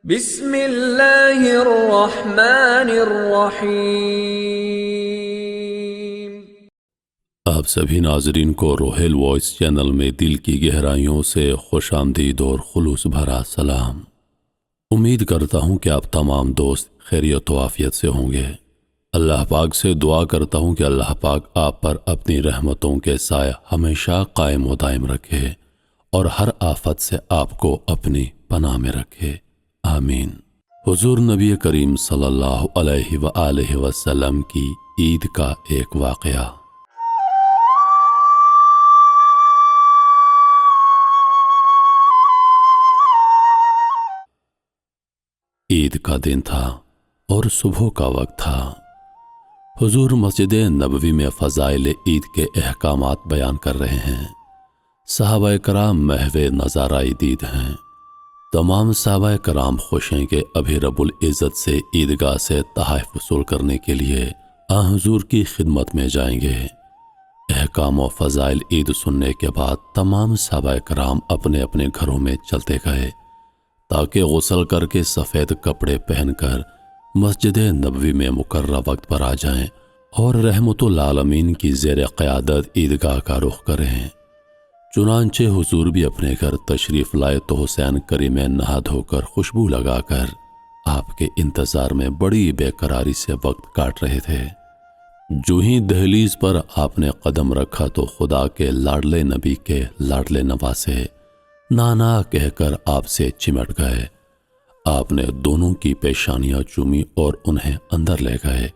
بسم اللہ الرحمن الرحیم۔ آپ سبھی ناظرین کو روحیل وائس چینل میں دل کی گہرائیوں سے خوش آمدید اور خلوص بھرا سلام۔ امید کرتا ہوں کہ آپ تمام دوست خیریت و عافیت سے ہوں گے۔ اللہ پاک سے دعا کرتا ہوں کہ اللہ پاک آپ پر اپنی رحمتوں کے سائے ہمیشہ قائم و دائم رکھے اور ہر آفت سے آپ کو اپنی پناہ میں رکھے، آمین۔ حضور نبی کریم صلی اللہ علیہ وآلہ وسلم کی عید کا ایک واقعہ۔ عید کا دن تھا اور صبح کا وقت تھا۔ حضور مسجد نبوی میں فضائل عید کے احکامات بیان کر رہے ہیں۔ صحابہ کرام محو نظارہ دید ہیں۔ تمام صحابہ کرام خوش ہیں کہ ابھی رب العزت سے عیدگاہ سے تحائف وصول کرنے کے لیے حضور کی خدمت میں جائیں گے۔ احکام و فضائل عید سننے کے بعد تمام صحابہ کرام اپنے اپنے گھروں میں چلتے گئے تاکہ غسل کر کے سفید کپڑے پہن کر مسجد نبوی میں مقررہ وقت پر آ جائیں اور رحمت العالمین کی زیر قیادت عیدگاہ کا رخ کریں۔ چنانچہ حضور بھی اپنے گھر تشریف لائے تو حسین کریمین نہا دھو کر خوشبو لگا کر آپ کے انتظار میں بڑی بے قراری سے وقت کاٹ رہے تھے۔ جو ہی دہلیز پر آپ نے قدم رکھا تو خدا کے لاڈلے نبی کے لاڈلے نواسے نانا کہہ کر آپ سے چمٹ گئے۔ آپ نے دونوں کی پیشانیاں چومی اور انہیں اندر لے گئے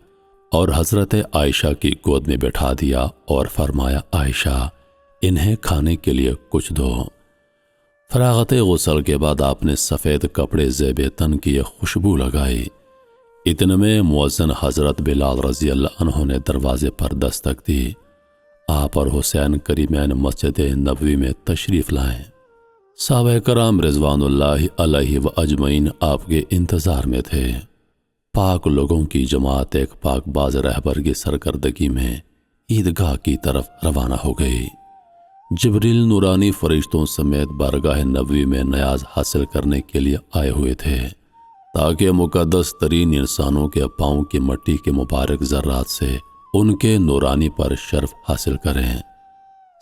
اور حضرت عائشہ کی گود میں بٹھا دیا اور فرمایا، عائشہ انہیں کھانے کے لیے کچھ دو۔ فراغت غسل کے بعد آپ نے سفید کپڑے زیب تن کی خوشبو لگائی۔ اتنے میں مؤذن حضرت بلال رضی اللہ عنہ نے دروازے پر دستک دی۔ آپ اور حسین کریمین مسجد نبوی میں تشریف لائیں۔ صحابہ کرام رضوان اللہ علیہ و اجمعین آپ کے انتظار میں تھے۔ پاک لوگوں کی جماعت ایک پاک باز رہبر کی سرکردگی میں عیدگاہ کی طرف روانہ ہو گئی۔ جبریل نورانی فرشتوں سمیت بارگاہ نبوی میں نیاز حاصل کرنے کے لیے آئے ہوئے تھے تاکہ مقدس ترین انسانوں کے پاؤں کی مٹی کے مبارک ذرات سے ان کے نورانی پر شرف حاصل کریں۔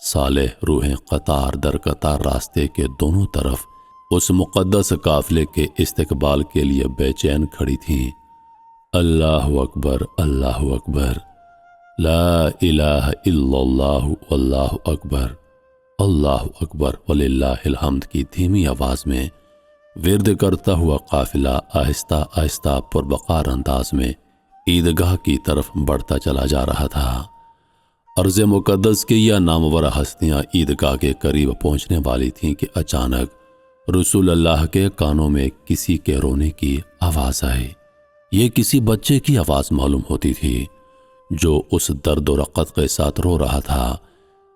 صالح روحیں قطار در قطار راستے کے دونوں طرف اس مقدس قافلے کے استقبال کے لیے بے چین کھڑی تھیں۔ اللہ اکبر، اللہ اکبر، لا الہ الا اللہ واللہ اکبر، اللہ اکبر وللہ الحمد کی دھیمی آواز میں ورد کرتا ہوا قافلہ آہستہ آہستہ پروقار انداز میں عیدگاہ کی طرف بڑھتا چلا جا رہا تھا۔ عرض مقدس کی یہ نامور ہستیاں عیدگاہ کے قریب پہنچنے والی تھیں کہ اچانک رسول اللہ کے کانوں میں کسی کے رونے کی آواز آئی۔ یہ کسی بچے کی آواز معلوم ہوتی تھی جو اس درد و رقت کے ساتھ رو رہا تھا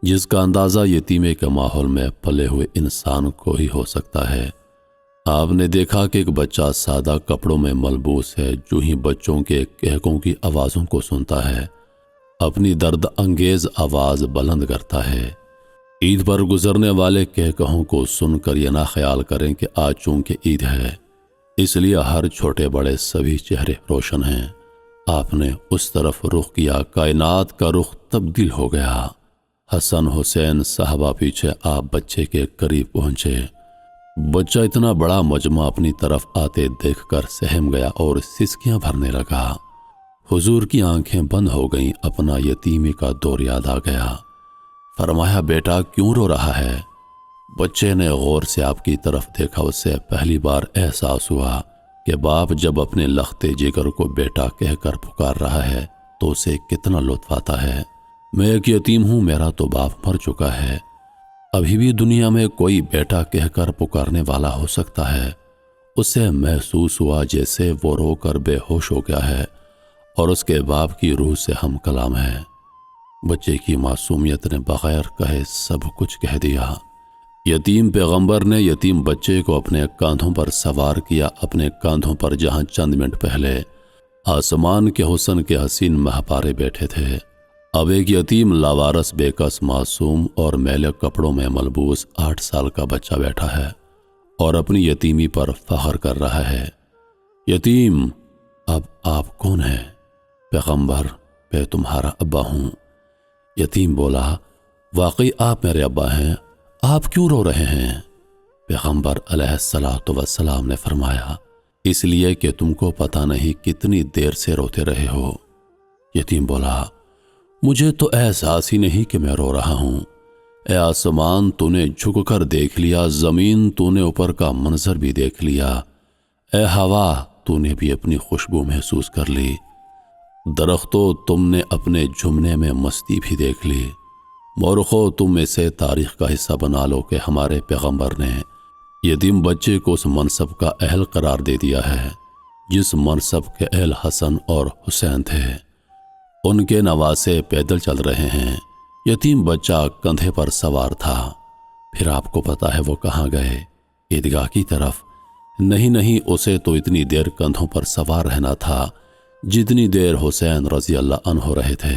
جس کا اندازہ یتیمے کے ماحول میں پلے ہوئے انسان کو ہی ہو سکتا ہے۔ آپ نے دیکھا کہ ایک بچہ سادہ کپڑوں میں ملبوس ہے، جو ہی بچوں کے کہکوں کی آوازوں کو سنتا ہے اپنی درد انگیز آواز بلند کرتا ہے۔ عید پر گزرنے والے کہکہوں کو سن کر یہ نہ خیال کریں کہ آج چونکہ عید ہے اس لیے ہر چھوٹے بڑے سبھی چہرے روشن ہیں۔ آپ نے اس طرف رخ کیا، کائنات کا رخ تبدیل ہو گیا۔ حسن حسین صحابہ پیچھے آپ بچے کے قریب پہنچے۔ بچہ اتنا بڑا مجمع اپنی طرف آتے دیکھ کر سہم گیا اور سسکیاں بھرنے لگا۔ حضور کی آنکھیں بند ہو گئیں، اپنا یتیمی کا دور یاد آ گیا۔ فرمایا، بیٹا کیوں رو رہا ہے؟ بچے نے غور سے آپ کی طرف دیکھا۔ اسے پہلی بار احساس ہوا کہ باپ جب اپنے لختے جگر کو بیٹا کہہ کر پکار رہا ہے تو اسے کتنا لطف آتا ہے۔ میں ایک یتیم ہوں، میرا تو باپ مر چکا ہے، ابھی بھی دنیا میں کوئی بیٹا کہہ کر پکارنے والا ہو سکتا ہے۔ اسے محسوس ہوا جیسے وہ رو کر بے ہوش ہو گیا ہے اور اس کے باپ کی روح سے ہم کلام ہے۔ بچے کی معصومیت نے بغیر کہے سب کچھ کہہ دیا۔ یتیم پیغمبر نے یتیم بچے کو اپنے کاندھوں پر سوار کیا، اپنے کاندھوں پر جہاں چند منٹ پہلے آسمان کے حسن کے حسین مہپارے بیٹھے تھے، اب ایک یتیم لاوارث بے کس معصوم اور میلے کپڑوں میں ملبوس 8 سال کا بچہ بیٹھا ہے اور اپنی یتیمی پر فخر کر رہا ہے۔ یتیم، اب آپ کون ہیں؟ پیغمبر، میں تمہارا ابا ہوں۔ یتیم بولا، واقعی آپ میرے ابا ہیں، آپ کیوں رو رہے ہیں؟ پیغمبر علیہ الصلاۃ والسلام نے فرمایا، اس لیے کہ تم کو پتہ نہیں کتنی دیر سے روتے رہے ہو۔ یتیم بولا، مجھے تو احساس ہی نہیں کہ میں رو رہا ہوں۔ اے آسمان، تو نے جھک کر دیکھ لیا، زمین تو نے اوپر کا منظر بھی دیکھ لیا، اے ہوا تو نے بھی اپنی خوشبو محسوس کر لی، درختوں تم نے اپنے جھومنے میں مستی بھی دیکھ لی، مورخو تم اسے تاریخ کا حصہ بنا لو کہ ہمارے پیغمبر نے یتیم بچے کو اس منصب کا اہل قرار دے دیا ہے جس منصب کے اہل حسن اور حسین تھے۔ ان کے نواسے پیدل چل رہے ہیں، یتیم بچہ کندھے پر سوار تھا۔ پھر آپ کو پتا ہے وہ کہاں گئے؟ عیدگاہ کی طرف؟ نہیں، اسے تو اتنی دیر کندھوں پر سوار رہنا تھا جتنی دیر حسین رضی اللہ عنہ رہے تھے۔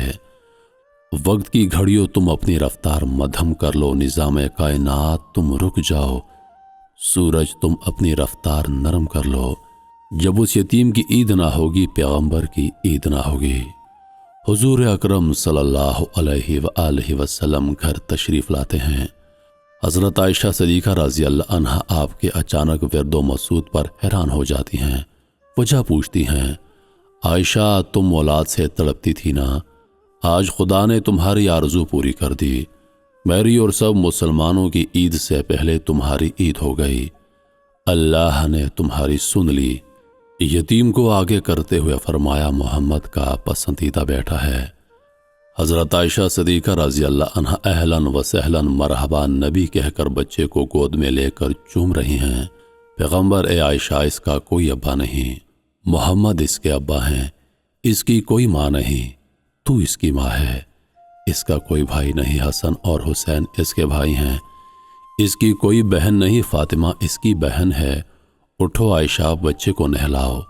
وقت کی گھڑیوں تم اپنی رفتار مدھم کر لو، نظام کائنات تم رک جاؤ، سورج تم اپنی رفتار نرم کر لو۔ جب اس یتیم کی عید نہ ہوگی، پیغمبر کی عید نہ ہوگی۔ حضور اکرم صلی اللہ علیہ وآلہ وسلم گھر تشریف لاتے ہیں۔ حضرت عائشہ صدیقہ رضی اللہ عنہا آپ کے اچانک ورد و مسعود پر حیران ہو جاتی ہیں۔ وجہ پوچھتی ہیں، عائشہ تم اولاد سے تڑپتی تھی نا، آج خدا نے تمہاری آرزو پوری کر دی، میری اور سب مسلمانوں کی عید سے پہلے تمہاری عید ہو گئی، اللہ نے تمہاری سن لی۔ یتیم کو آگے کرتے ہوئے فرمایا، محمد کا پسندیدہ بیٹا ہے۔ حضرت عائشہ صدیقہ رضی اللہ عنہا اہلاً و سہلاً مرحبا نبی کہہ کر بچے کو گود میں لے کر چوم رہی ہیں۔ پیغمبر، اے عائشہ، اس کا کوئی ابا نہیں، محمد اس کے ابا ہیں، اس کی کوئی ماں نہیں، تو اس کی ماں ہے، اس کا کوئی بھائی نہیں، حسن اور حسین اس کے بھائی ہیں، اس کی کوئی بہن نہیں، فاطمہ اس کی بہن ہے، اٹھو عائشہ بچے کو نہلاؤ۔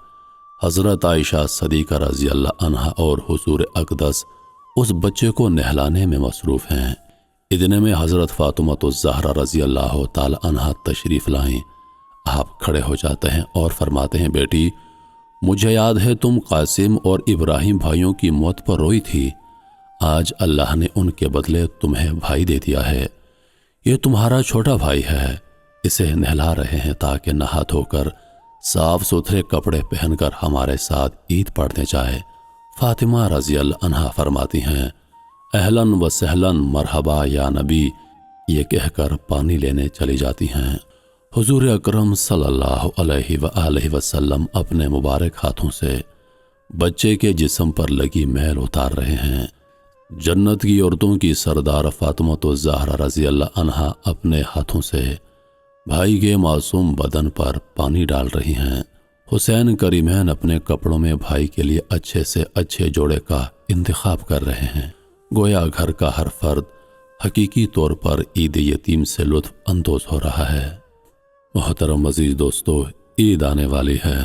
حضرت عائشہ صدیقہ رضی اللہ عنہا اور حضور اقدس اس بچے کو نہلانے میں مصروف ہیں۔ اتنے میں حضرت فاطمہ الزہرا رضی اللہ تعالی عنہا تشریف لائیں۔ آپ کھڑے ہو جاتے ہیں اور فرماتے ہیں، بیٹی مجھے یاد ہے تم قاسم اور ابراہیم بھائیوں کی موت پر روئی تھی، آج اللہ نے ان کے بدلے تمہیں بھائی دے دیا ہے، یہ تمہارا چھوٹا بھائی ہے، اسے نہلا رہے ہیں تاکہ نہا دھو کر صاف ستھرے کپڑے پہن کر ہمارے ساتھ عید پڑھنے جائے۔ فاطمہ رضی اللہ عنہا فرماتی ہیں، اہلاً و سہلاً مرحبا یا نبی، یہ کہہ کر پانی لینے چلی جاتی ہیں۔ حضور اکرم صلی اللہ علیہ وآلہ وسلم اپنے مبارک ہاتھوں سے بچے کے جسم پر لگی میل اتار رہے ہیں۔ جنت کی عورتوں کی سردار فاطمہ الزہرا رضی اللہ عنہا اپنے ہاتھوں سے بھائی کے معصوم بدن پر پانی ڈال رہی ہیں۔ حسین کریمین اپنے کپڑوں میں بھائی کے لیے اچھے سے اچھے جوڑے کا انتخاب کر رہے ہیں، گویا گھر کا ہر فرد حقیقی طور پر عید یتیم سے لطف اندوز ہو رہا ہے۔ محترم عزیز دوستو، عید آنے والی ہے،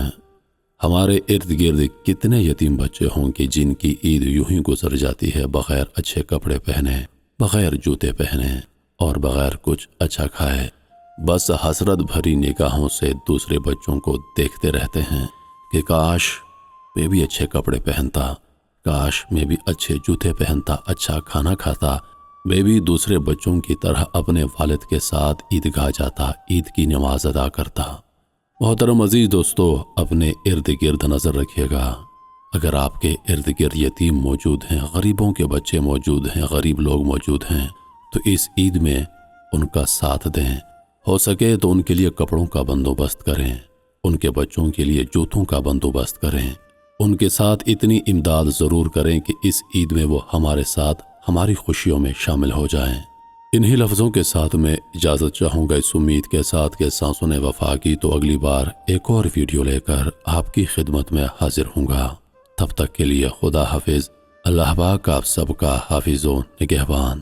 ہمارے ارد گرد کتنے یتیم بچے ہوں گے جن کی عید یوں ہی گزر جاتی ہے بغیر اچھے کپڑے پہنے، بغیر جوتے پہنے اور بغیر کچھ اچھا کھائے، بس حسرت بھری نگاہوں سے دوسرے بچوں کو دیکھتے رہتے ہیں کہ کاش میں بھی اچھے کپڑے پہنتا، کاش میں بھی اچھے جوتے پہنتا، اچھا کھانا کھاتا، میں بھی دوسرے بچوں کی طرح اپنے والد کے ساتھ عیدگاہ جاتا، عید کی نماز ادا کرتا۔ محترم عزیز دوستو، اپنے ارد گرد نظر رکھیے گا، اگر آپ کے ارد گرد یتیم موجود ہیں، غریبوں کے بچے موجود ہیں، غریب لوگ موجود ہیں، تو اس عید میں ان کا ساتھ دیں، ہو سکے تو ان کے لیے کپڑوں کا بندوبست کریں، ان کے بچوں کے لیے جوتوں کا بندوبست کریں، ان کے ساتھ اتنی امداد ضرور کریں کہ اس عید میں وہ ہمارے ساتھ ہماری خوشیوں میں شامل ہو جائیں۔ انہی لفظوں کے ساتھ میں اجازت چاہوں گا، اس امید کے ساتھ کہ سانسوں نے وفا کی تو اگلی بار ایک اور ویڈیو لے کر آپ کی خدمت میں حاضر ہوں گا۔ تب تک کے لیے خدا حافظ، اللہ پاک آپ سب کا حافظ و نگہبان۔